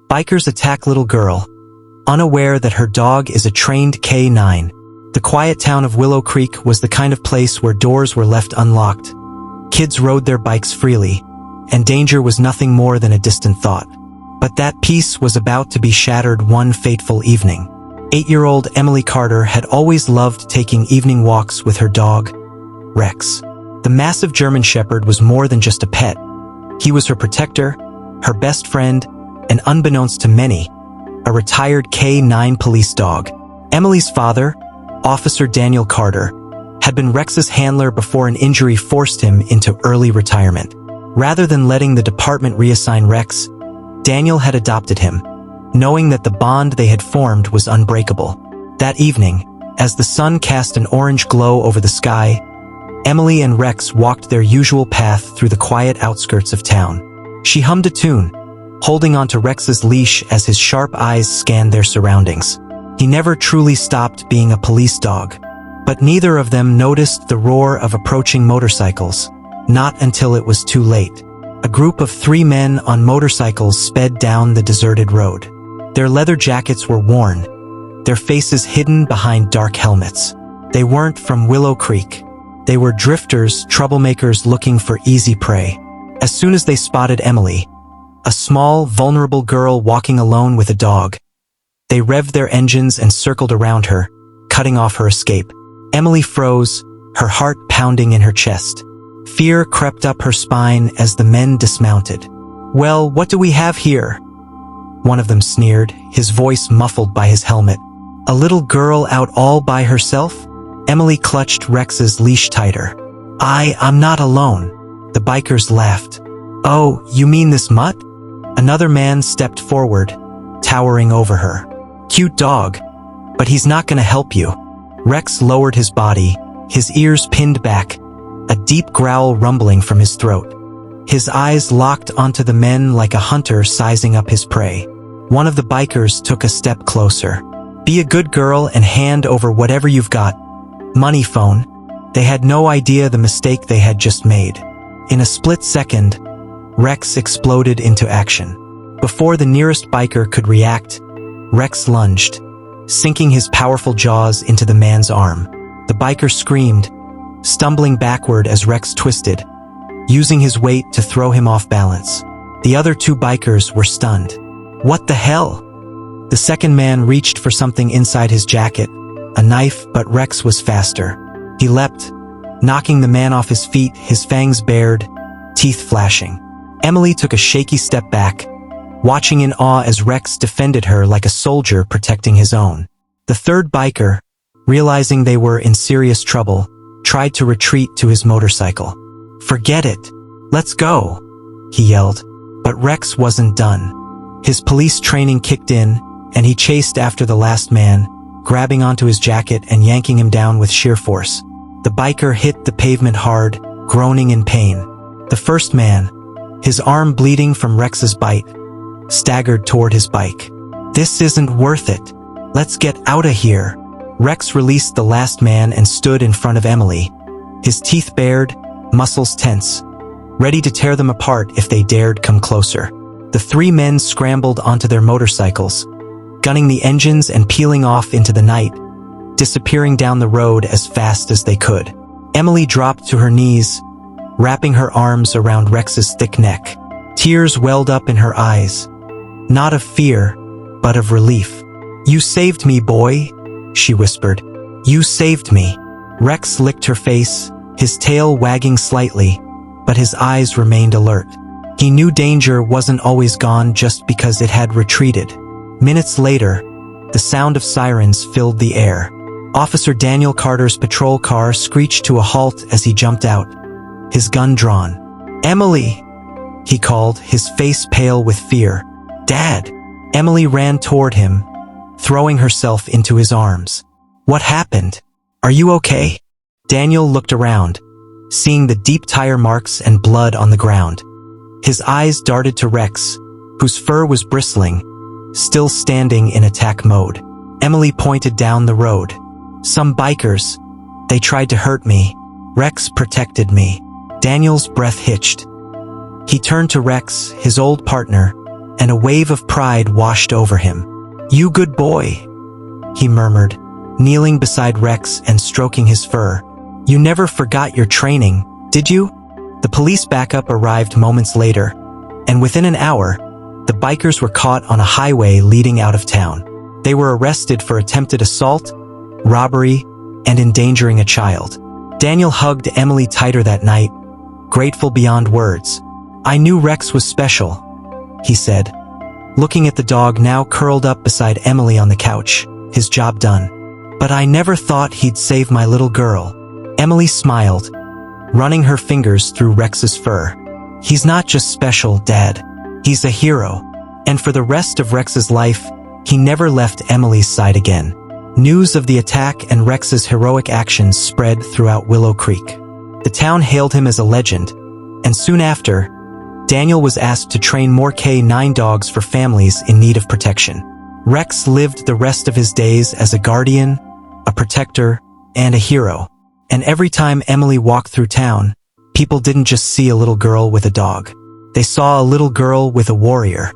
Bikers attack little girl, unaware that her dog is a trained K9. The quiet town of Willow Creek was the kind of place where doors were left unlocked. Kids rode their bikes freely, and danger was nothing more than a distant thought. But that peace was about to be shattered one fateful evening. 8-year-old Emily Carter had always loved taking evening walks with her dog, Rex. The massive German Shepherd was more than just a pet. He was her protector, her best friend, and unbeknownst to many, a retired K9 police dog. Emily's father, Officer Daniel Carter, had been Rex's handler before an injury forced him into early retirement. Rather than letting the department reassign Rex, Daniel had adopted him, knowing that the bond they had formed was unbreakable. That evening, as the sun cast an orange glow over the sky, Emily and Rex walked their usual path through the quiet outskirts of town. She hummed a tune, holding onto Rex's leash as his sharp eyes scanned their surroundings. He never truly stopped being a police dog, but neither of them noticed the roar of approaching motorcycles, not until it was too late. A group of 3 men on motorcycles sped down the deserted road. Their leather jackets were worn, their faces hidden behind dark helmets. They weren't from Willow Creek. They were drifters, troublemakers looking for easy prey. As soon as they spotted Emily, a small, vulnerable girl walking alone with a dog, they revved their engines and circled around her, cutting off her escape. Emily froze, her heart pounding in her chest. Fear crept up her spine as the men dismounted. "Well, what do we have here?" one of them sneered, his voice muffled by his helmet. "A little girl out all by herself?" Emily clutched Rex's leash tighter. I'm not alone." The bikers laughed. "Oh, you mean this mutt?" Another man stepped forward, towering over her. "Cute dog, but he's not gonna help you." Rex lowered his body, his ears pinned back, a deep growl rumbling from his throat. His eyes locked onto the men like a hunter sizing up his prey. One of the bikers took a step closer. "Be a good girl and hand over whatever you've got. Money phone." They had no idea the mistake they had just made. In a split second, Rex exploded into action. Before the nearest biker could react, Rex lunged, sinking his powerful jaws into the man's arm. The biker screamed, stumbling backward as Rex twisted, using his weight to throw him off balance. The other 2 bikers were stunned. "What the hell?" The second man reached for something inside his jacket, a knife, but Rex was faster. He leapt, knocking the man off his feet, his fangs bared, teeth flashing. Emily took a shaky step back, watching in awe as Rex defended her like a soldier protecting his own. The third biker, realizing they were in serious trouble, tried to retreat to his motorcycle. "Forget it. Let's go," he yelled. But Rex wasn't done. His police training kicked in, and he chased after the last man, grabbing onto his jacket and yanking him down with sheer force. The biker hit the pavement hard, groaning in pain. The first man, his arm bleeding from Rex's bite, staggered toward his bike. "This isn't worth it. Let's get out of here." Rex released the last man and stood in front of Emily, his teeth bared, muscles tense, ready to tear them apart if they dared come closer. The 3 men scrambled onto their motorcycles, gunning the engines and peeling off into the night, disappearing down the road as fast as they could. Emily dropped to her knees, wrapping her arms around Rex's thick neck. Tears welled up in her eyes, not of fear, but of relief. "You saved me, boy," she whispered. "You saved me." Rex licked her face, his tail wagging slightly, but his eyes remained alert. He knew danger wasn't always gone just because it had retreated. Minutes later, the sound of sirens filled the air. Officer Daniel Carter's patrol car screeched to a halt as he jumped out, his gun drawn. "Emily!" he called, his face pale with fear. "Dad!" Emily ran toward him, throwing herself into his arms. "What happened? Are you okay?" Daniel looked around, seeing the deep tire marks and blood on the ground. His eyes darted to Rex, whose fur was bristling, still standing in attack mode. Emily pointed down the road. "Some bikers. They tried to hurt me. Rex protected me." Daniel's breath hitched. He turned to Rex, his old partner, and a wave of pride washed over him. "You good boy," he murmured, kneeling beside Rex and stroking his fur. "You never forgot your training, did you?" The police backup arrived moments later, and within an hour, the bikers were caught on a highway leading out of town. They were arrested for attempted assault, robbery, and endangering a child. Daniel hugged Emily tighter that night, grateful beyond words. "I knew Rex was special," he said, looking at the dog now curled up beside Emily on the couch, his job done. "But I never thought he'd save my little girl." Emily smiled, running her fingers through Rex's fur. "He's not just special, Dad. He's a hero." And for the rest of Rex's life, he never left Emily's side again. News of the attack and Rex's heroic actions spread throughout Willow Creek. The town hailed him as a legend, and soon after, Daniel was asked to train more K9 dogs for families in need of protection. Rex lived the rest of his days as a guardian, a protector, and a hero. And every time Emily walked through town, people didn't just see a little girl with a dog. They saw a little girl with a warrior.